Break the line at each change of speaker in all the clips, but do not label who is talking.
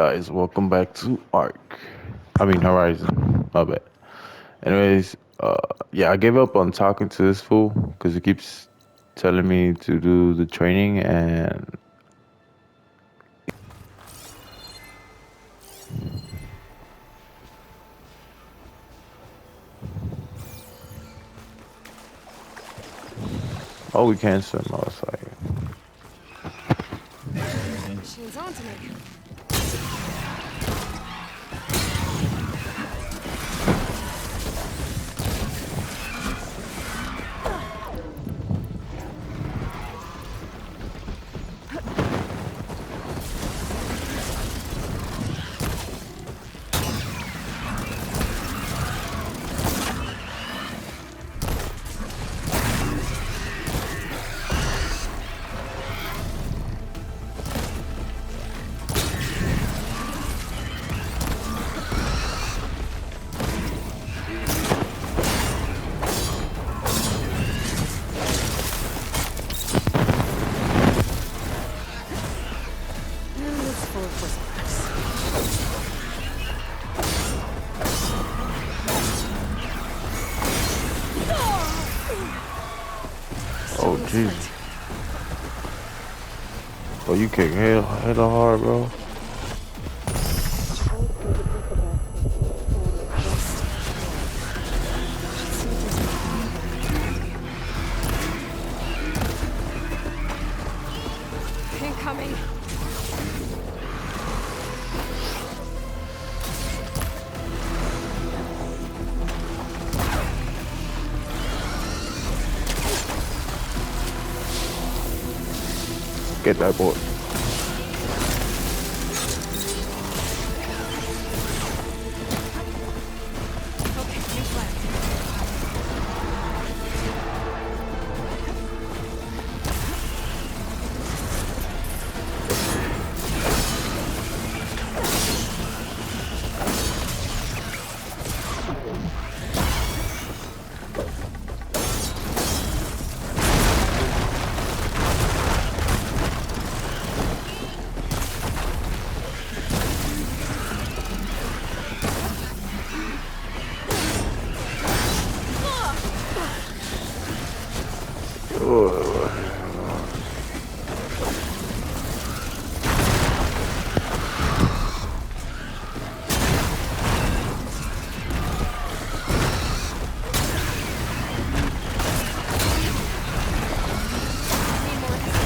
guys? Welcome back to Ark. I mean Horizon. My bad. Anyways, yeah, I gave up on talking to this fool because he keeps telling me to do the training, and oh, we can't swim. I was like,
She's on to me. It's full of whispers.
oh
Still in
Jesus,
sight.
oh you kick hella hard, bro.
Incoming.
Get that boy.
Okay, here's left. Need more help.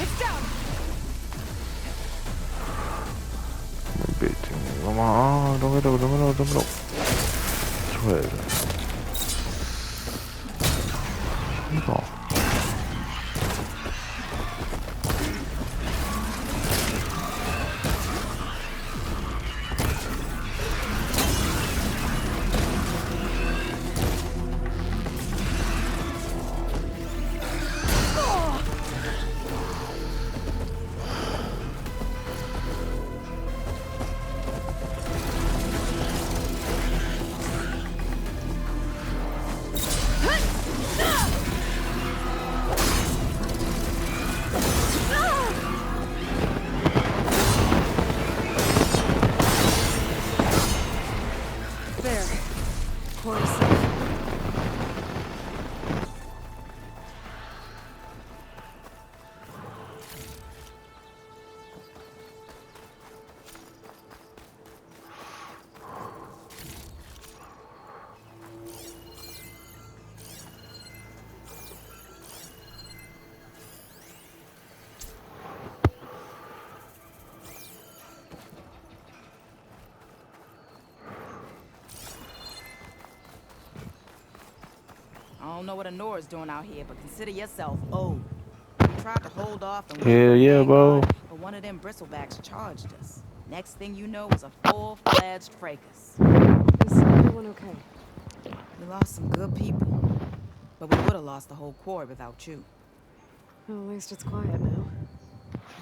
It's down.
Bitch, come on, don't. Swear. Come on.
don't know what Honora's doing out here, but consider yourself old. We tried to hold off and wait
Hell
for
yeah, bro.
Vanguard, but one of them bristlebacks charged us. Next thing you know was a full-fledged fracas.
Is everyone okay?
We lost some good people, but we would have lost the whole quarry without you.
Well, at least it's quiet now.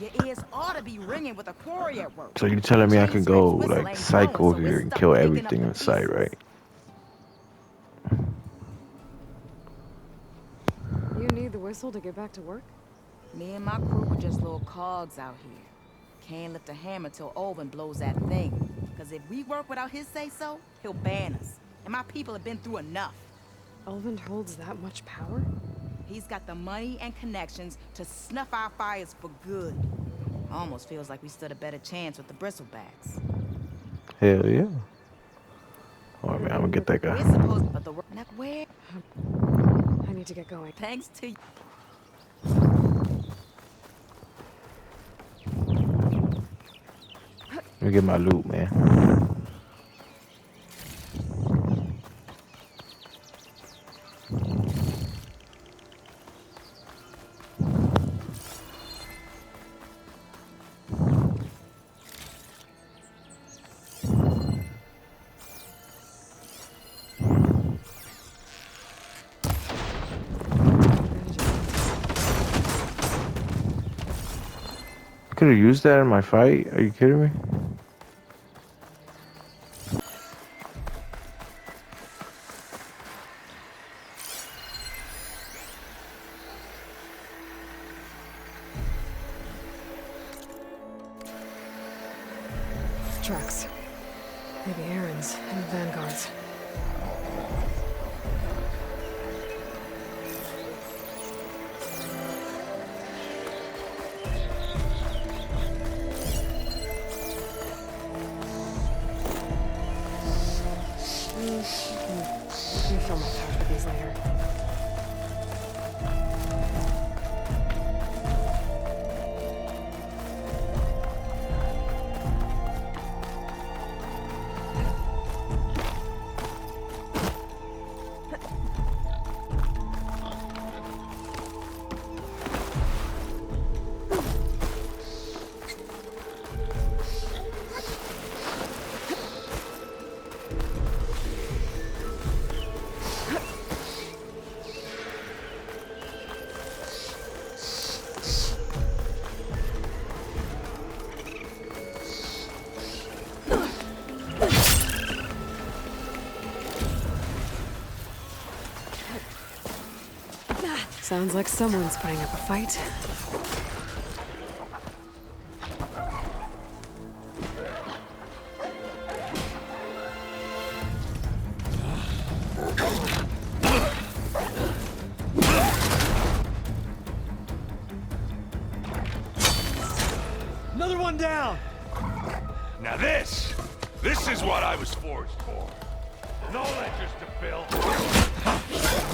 Your ears ought to be ringing with a quarry at work.
So you're telling me I can
James
go
Rape's whistle
like
ain't blowing,
psycho
so
over
we're
here and
stuck
kill
picking up
everything
the
in sight,
pieces.
right?
You need the whistle to get back to work?
Me and my crew were just little cogs out here. Can't lift a hammer till Olvin blows that thing. Cause if we work without his say-so, he'll ban us. And my people have been through enough.
Elvin holds that much power?
He's got the money and connections to snuff our fires for good. Almost feels like we stood a better chance with the bristlebacks.
Hell yeah. Alright, man, I'm gonna get that guy.
We're supposed, but the work, where?
I need to get going.
Thanks to you.
Let me get my loot, man. I could have used that in my fight. Are you kidding me?
Tracks. Maybe Aaron's and Vanguard's. Refill my pack with these later. Sounds like someone's putting up a fight.
Another one down!
Now this is what I was forged for. No ledgers to fill.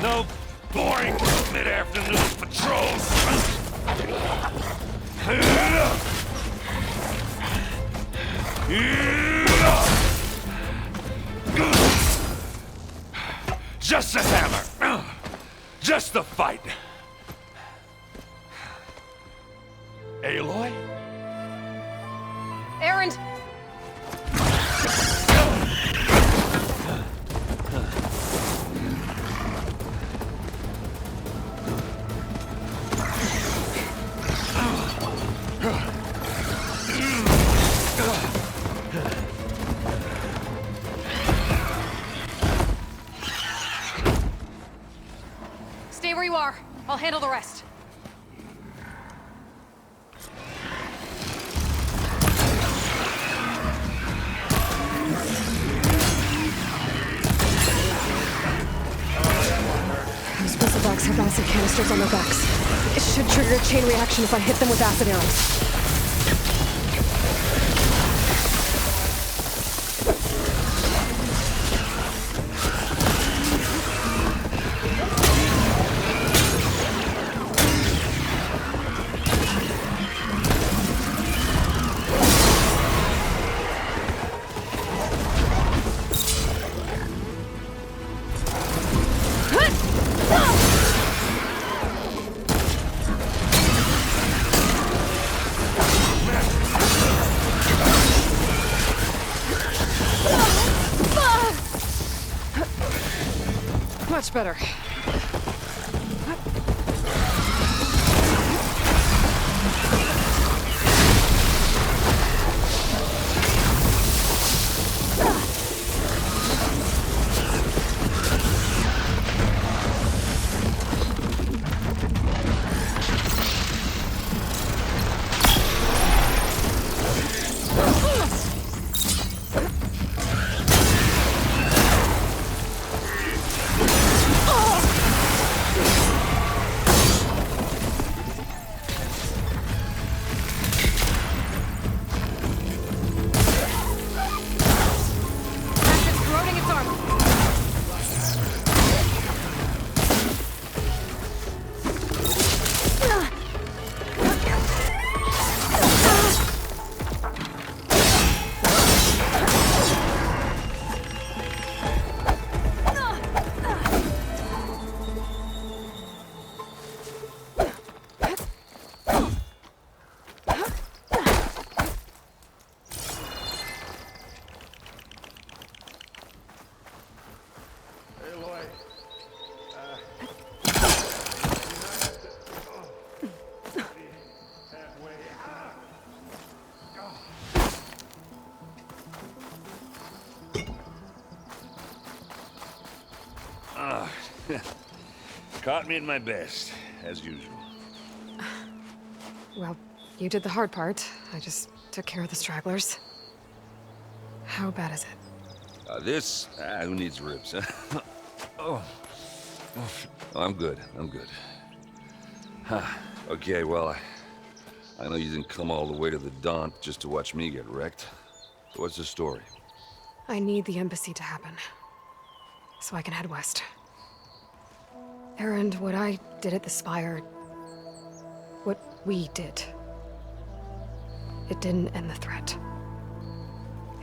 No boring mid-afternoon patrols. Just a hammer. Just the fight. Aloy?
Aaron! Stay where you are. I'll handle the rest. Those bristlebacks have acid canisters on their backs. It should trigger a chain reaction if I hit them with acid arrows. Much better. It's corroding its armor.
Caught me at my best, as usual.
Well, you did the hard part. I just took care of the stragglers. How bad is it?
Who needs ribs, huh? Oh, I'm good, I'm good. Huh. Okay, well, I know you didn't come all the way to the Daunt just to watch me get wrecked. What's the story?
I need the embassy to happen, so I can head west. Erend, what I did at the Spire, what we did, it didn't end the threat.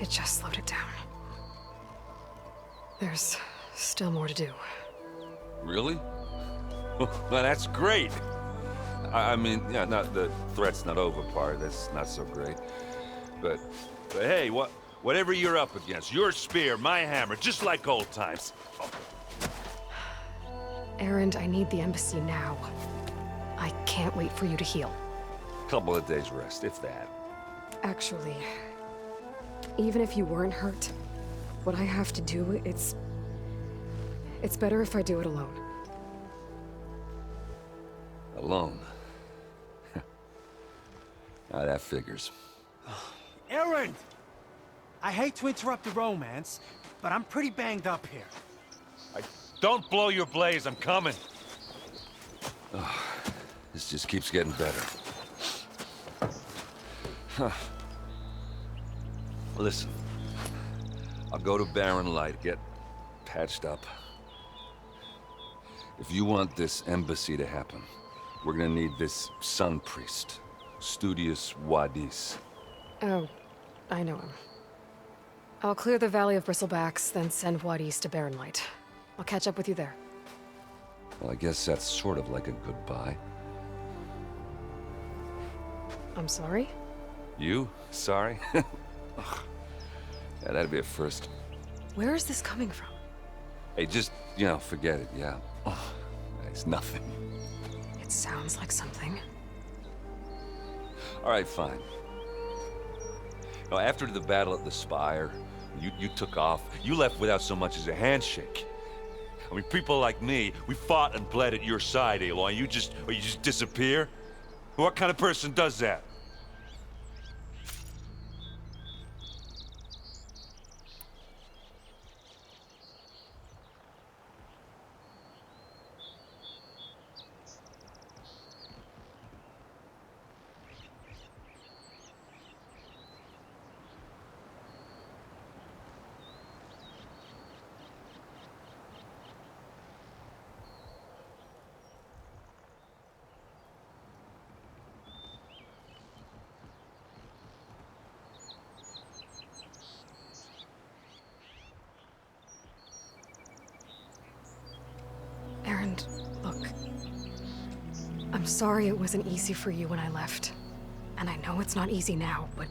It just slowed it down. There's still more to do.
Really? Well, that's great. I mean, yeah, not the threat's not over part, that's not so great. But hey, whatever you're up against, your spear, my hammer, just like old times. Oh.
Erend, I need the embassy now. I can't wait for you to heal.
Couple of days rest, if that.
Actually, even if you weren't hurt, what I have to do, it's better if I do it alone.
Alone? Now that figures.
Erend! I hate to interrupt the romance, but I'm pretty banged up here.
Don't blow your blaze, I'm coming. Oh, this just keeps getting better. Huh. Listen, I'll go to Barren Light, get patched up. If you want this embassy to happen, we're gonna need this sun priest, Studious Wadis.
Oh, I know him. I'll clear the Valley of Bristlebacks, then send Wadis to Barren Light. I'll catch up with you there.
Well, I guess that's sort of like a goodbye.
I'm sorry?
You? Sorry? Ugh. Yeah, that'd be a first.
Where is this coming from?
Hey, just, forget it, yeah. Ugh. It's nothing.
It sounds like something.
All right, fine. After the battle at the Spire, you took off. You left without so much as a handshake. I mean, people like me, we fought and bled at your side, Aloy. You just disappear? What kind of person does that?
Erend, look. I'm sorry it wasn't easy for you when I left. And I know it's not easy now, but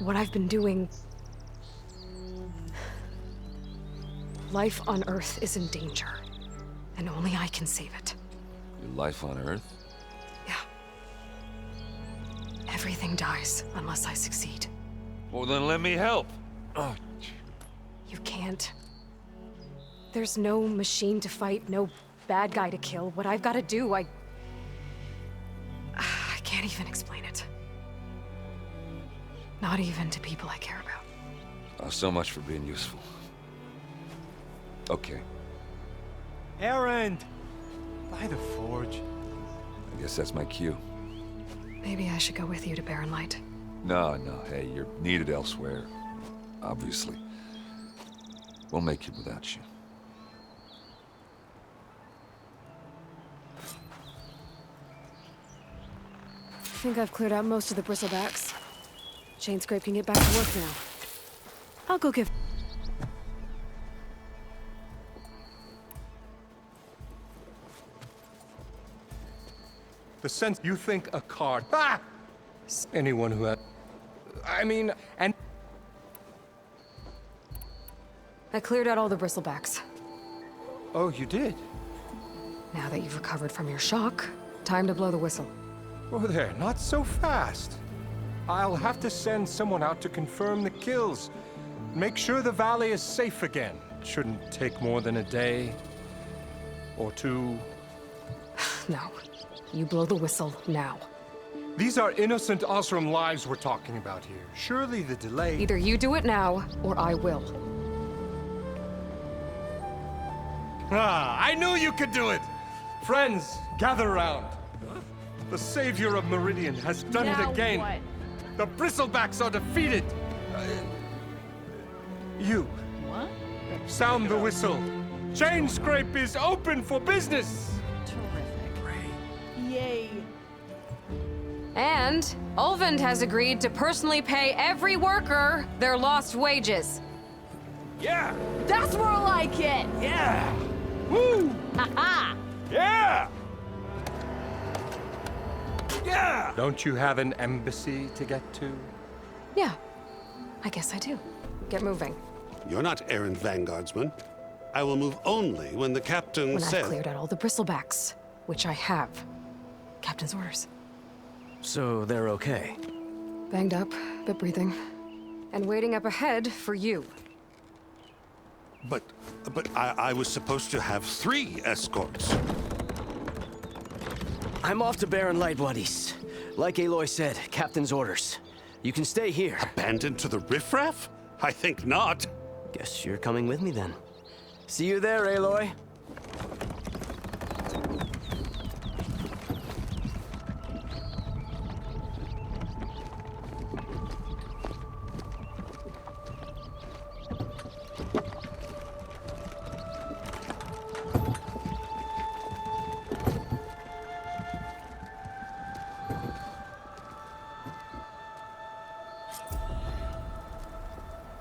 what I've been doing... Life on Earth is in danger. and only I can save it.
Your life on Earth?
Yeah. Everything dies unless I succeed.
Well, then let me help. Oh,
You can't. There's no machine to fight, no bad guy to kill. What I've got to do, I can't even explain it. Not even to people I care about.
oh, so much for being useful. Okay,
Erend! By the forge.
I guess that's my cue.
Maybe I should go with you to Barren Light.
No, hey, you're needed elsewhere. Obviously. We'll make it without you.
I think I've cleared out most of the bristlebacks. Chain Scrape can get back to work now. I'll go give...
The sense you think a card. Ah! Anyone who had. I mean, and.
I cleared out all the bristlebacks.
Oh, you did?
Now that you've recovered from your shock, time to blow the whistle.
Oh, there, not so fast. I'll have to send someone out to confirm the kills. Make sure the valley is safe again. Shouldn't take more than a day. Or two.
No. You blow the whistle now.
These are innocent Osram lives we're talking about here. Surely the delay.
Either you do it now, or I will.
Ah, I knew you could do it! Friends, gather around. The savior of Meridian has done it again.
What?
The bristlebacks are defeated. You,
What?
sound the whistle. Chain Scrape is open for business.
Terrific. Yay.
And Ulvund has agreed to personally pay every worker their lost wages.
Yeah!
That's more like it!
Yeah!
Woo!
Ha-ha!
Yeah! Yeah!
Don't you have an embassy to get to?
Yeah, I guess I do. Get moving.
You're not errant vanguardsman. I will move only when the captain
When
says...
I've cleared out all the bristlebacks, which I have. Captain's orders.
So they're okay?
Banged up, but breathing. And waiting up ahead for you.
But I was supposed to have 3 escorts.
I'm off to Barren Light, buddies. Like Aloy said, Captain's orders. You can stay here.
Abandoned to the riffraff? I think not.
Guess you're coming with me then. See you there, Aloy.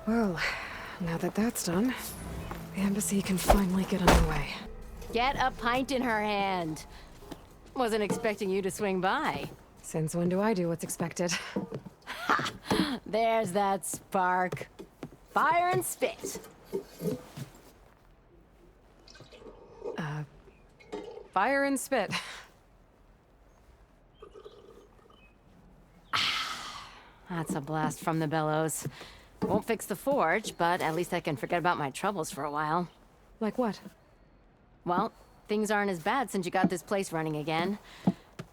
Well, now that that's done, the embassy can finally get underway.
Get a pint in her hand. Wasn't expecting you to swing by.
Since when do I do what's expected?
There's that spark. Fire and spit.
Fire and spit.
That's a blast from the bellows. Won't fix the forge, but at least I can forget about my troubles for a while.
Like what?
Well, things aren't as bad since you got this place running again.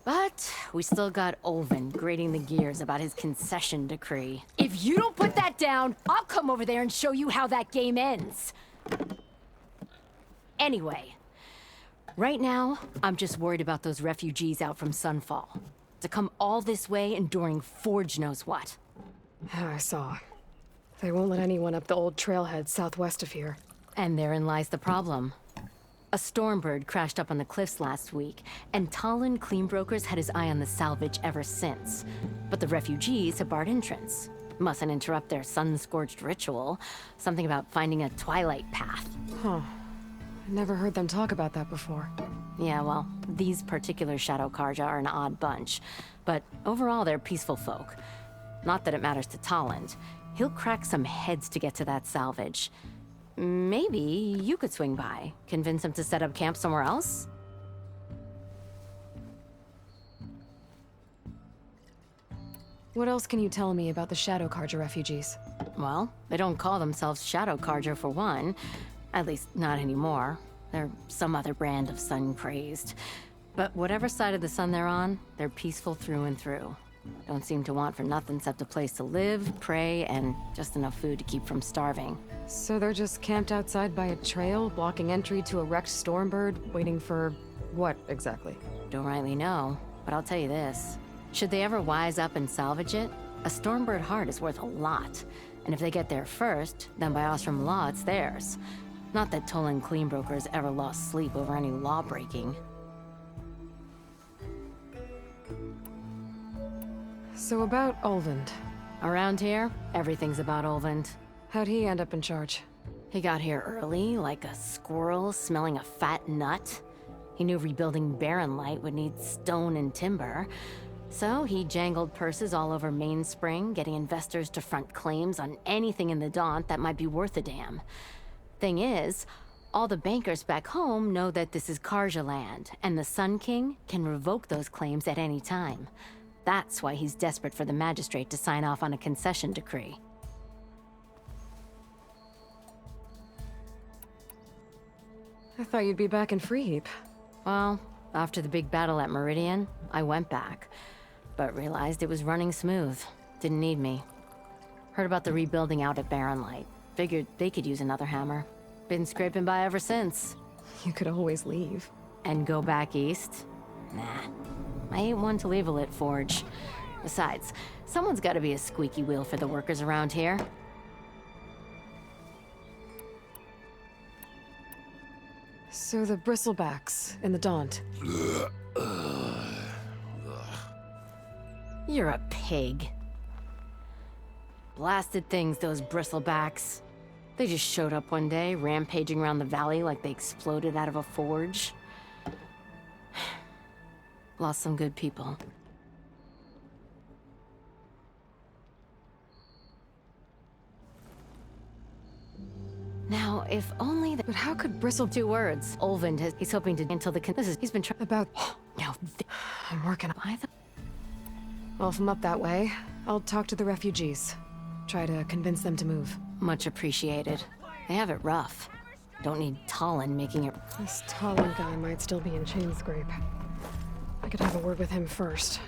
But we still got Olvin grating the gears about his concession decree.
If you don't put that down, I'll come over there and show you how that game ends.
Anyway, right now, I'm just worried about those refugees out from Sunfall. To come all this way enduring Forge knows what.
Yeah, I saw. They won't let anyone up the old trailhead southwest of here.
And therein lies the problem. A Stormbird crashed up on the cliffs last week, and Talon Cleanbrokers had his eye on the salvage ever since. But the refugees have barred entrance. Mustn't interrupt their sun-scorched ritual. Something about finding a twilight path.
Huh. I never heard them talk about that before.
Yeah, well, these particular Shadow Karja are an odd bunch. But overall, they're peaceful folk. Not that it matters to Talon. He'll crack some heads to get to that salvage. Maybe you could swing by, convince him to set up camp somewhere else?
What else can you tell me about the Shadow Carja refugees?
Well, they don't call themselves Shadow Carja for one. At least, not anymore. They're some other brand of sun-crazed. But whatever side of the sun they're on, they're peaceful through and through. Don't seem to want for nothing except a place to live, pray, and just enough food to keep from starving.
So they're just camped outside by a trail, blocking entry to a wrecked Stormbird, waiting for what exactly?
Don't rightly know, but I'll tell you this. Should they ever wise up and salvage it, a Stormbird heart is worth a lot. And if they get there first, then by Ostrom law, it's theirs. Not that Tolan Cleanbrokers ever lost sleep over any law breaking.
So about Olvend.
Around here, everything's about Olvend.
How'd he end up in charge?
He got here early, like a squirrel smelling a fat nut. He knew rebuilding Barren Light would need stone and timber. So he jangled purses all over Mainspring, getting investors to front claims on anything in the Daunt that might be worth a damn. Thing is, all the bankers back home know that this is Carja land, and the Sun King can revoke those claims at any time. That's why he's desperate for the magistrate to sign off on a concession decree.
I thought you'd be back in Freeheap.
Well, after the big battle at Meridian, I went back, but realized it was running smooth. Didn't need me. Heard about the rebuilding out at Barren Light. Figured they could use another hammer. Been scraping by ever since.
You could always leave.
And go back east? Nah. I ain't one to leave a lit forge. Besides, someone's gotta be a squeaky wheel for the workers around here.
So the bristlebacks in the Daunt.
You're a pig. Blasted things, those bristlebacks. They just showed up one day, rampaging around the valley like they exploded out of a forge. Lost some good people. Now, if only the—
But how could Bristle—
2 words. Olvend he's hoping to until the he's been trying
About—
now.
I'm working on—
I thought
Well, if I'm up that way, I'll talk to the refugees. Try to convince them to move.
much appreciated. They have it rough. Don't need Talon making it.
This Talon guy might still be in Chainscrape. I could have a word with him first.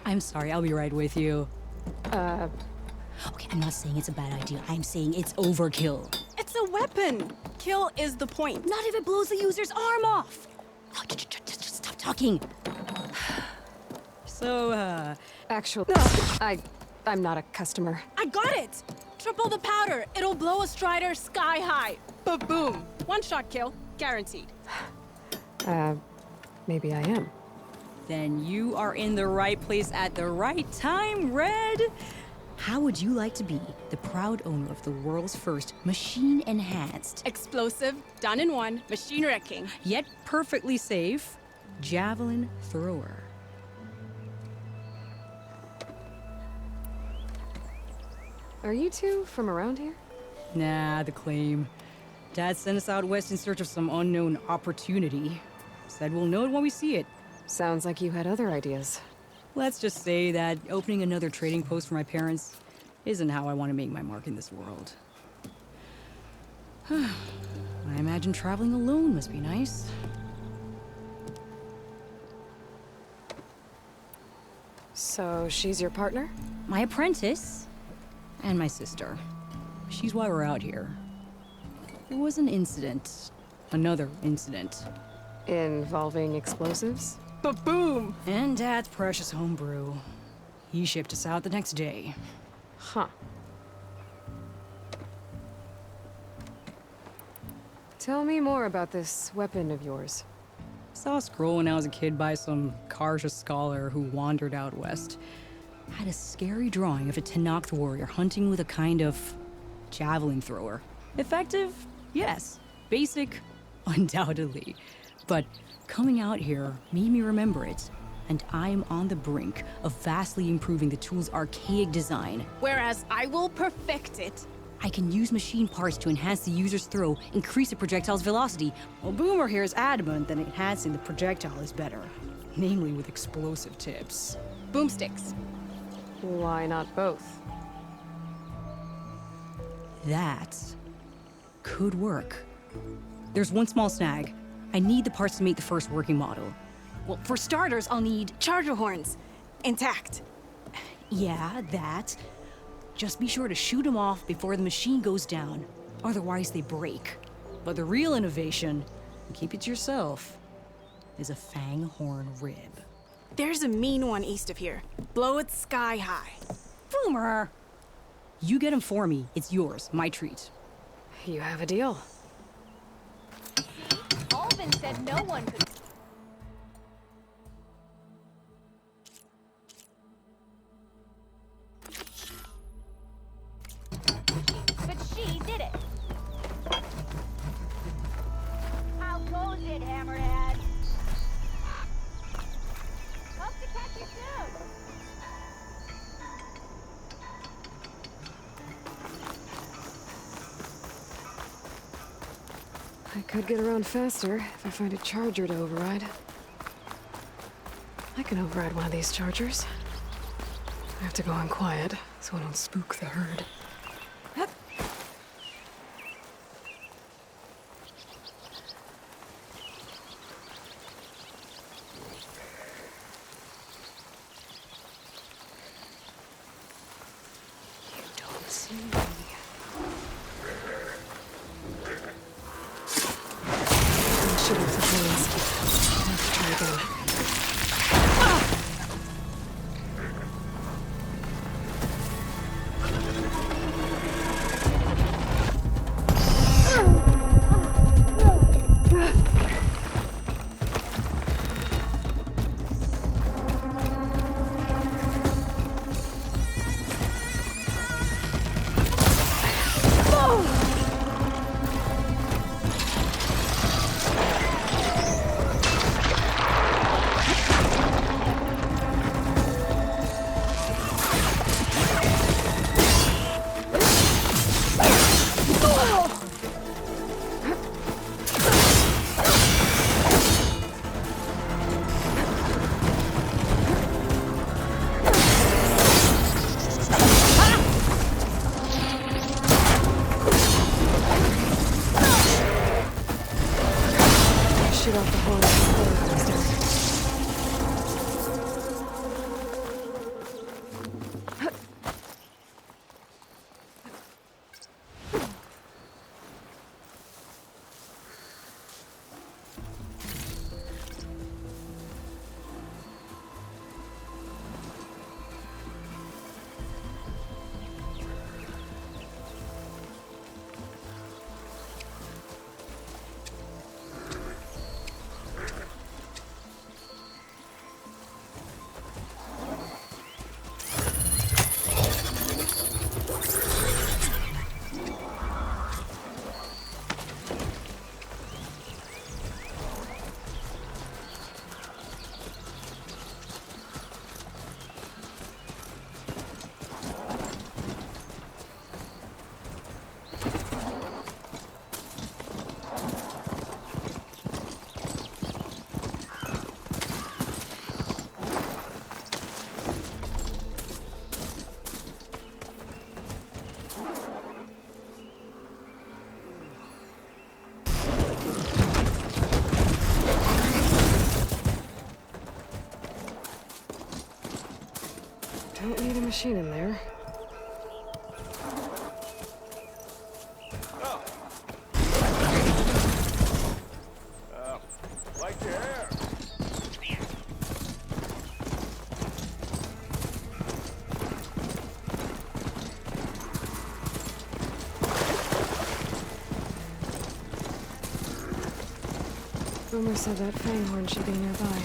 I'm sorry, I'll be right with you.
Okay, I'm not saying it's a bad idea. I'm saying it's overkill.
It's a weapon! Kill is the point.
Not if it blows the user's arm off! Oh, just stop talking.
So,
Actually, I'm not a customer.
I got it! Triple the powder. It'll blow a Strider sky high. Ba-boom. One-shot kill. Guaranteed.
Maybe I am.
Then you are in the right place at the right time, Red.
How would you like to be the proud owner of the world's first machine-enhanced,
Explosive, done in one, machine wrecking.
Yet perfectly safe, javelin thrower?
Are you two from around here?
Nah, the claim. Dad sent us out west in search of some unknown opportunity. Said we'll know it when we see it.
Sounds like you had other ideas.
Let's just say that opening another trading post for my parents isn't how I want to make my mark in this world. I imagine traveling alone must be nice.
So she's your partner?
My apprentice and my sister. She's why we're out here. There was an incident. Another incident.
Involving explosives?
Ba-boom!
And Dad's precious homebrew. He shipped us out the next day.
Huh. Tell me more about this weapon of yours.
Saw a scroll when I was a kid by some Karja scholar who wandered out west. Had a scary drawing of a Tenakth warrior hunting with a kind of javelin thrower. Effective? Yes. Basic? Undoubtedly.
But coming out here made me remember it. And I am on the brink of vastly improving the tool's archaic design.
Whereas I will perfect it.
I can use machine parts to enhance the user's throw, increase the projectile's velocity.
Well, Boomer here is adamant that enhancing the projectile is better. Namely with explosive tips.
Boomsticks.
Why not both?
That could work. There's one small snag. I need the parts to make the first working model.
Well, for starters, I'll need charger horns. Intact.
Yeah, that. Just be sure to shoot them off before the machine goes down. Otherwise, they break.
But the real innovation, and keep it to yourself, is a fang horn rib.
There's a mean one east of here. Blow it sky high.
Boomer! You get him for me. It's yours. My treat.
You have a deal.
Alvin said no one could. But she did it. How goes it, Hammerhead? Hope to catch you soon.
I could get around faster if I find a charger to override. I can override one of these chargers. I have to go on quiet so I don't spook the herd. You don't see me. Shut off the horns. Let's try again. Shoot off the horns before it comes down. Don't need a machine in there.
Like your hair.
Boomer said that fanghorn should be nearby.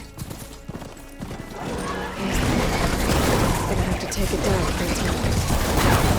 Gonna have to take it down pretty soon.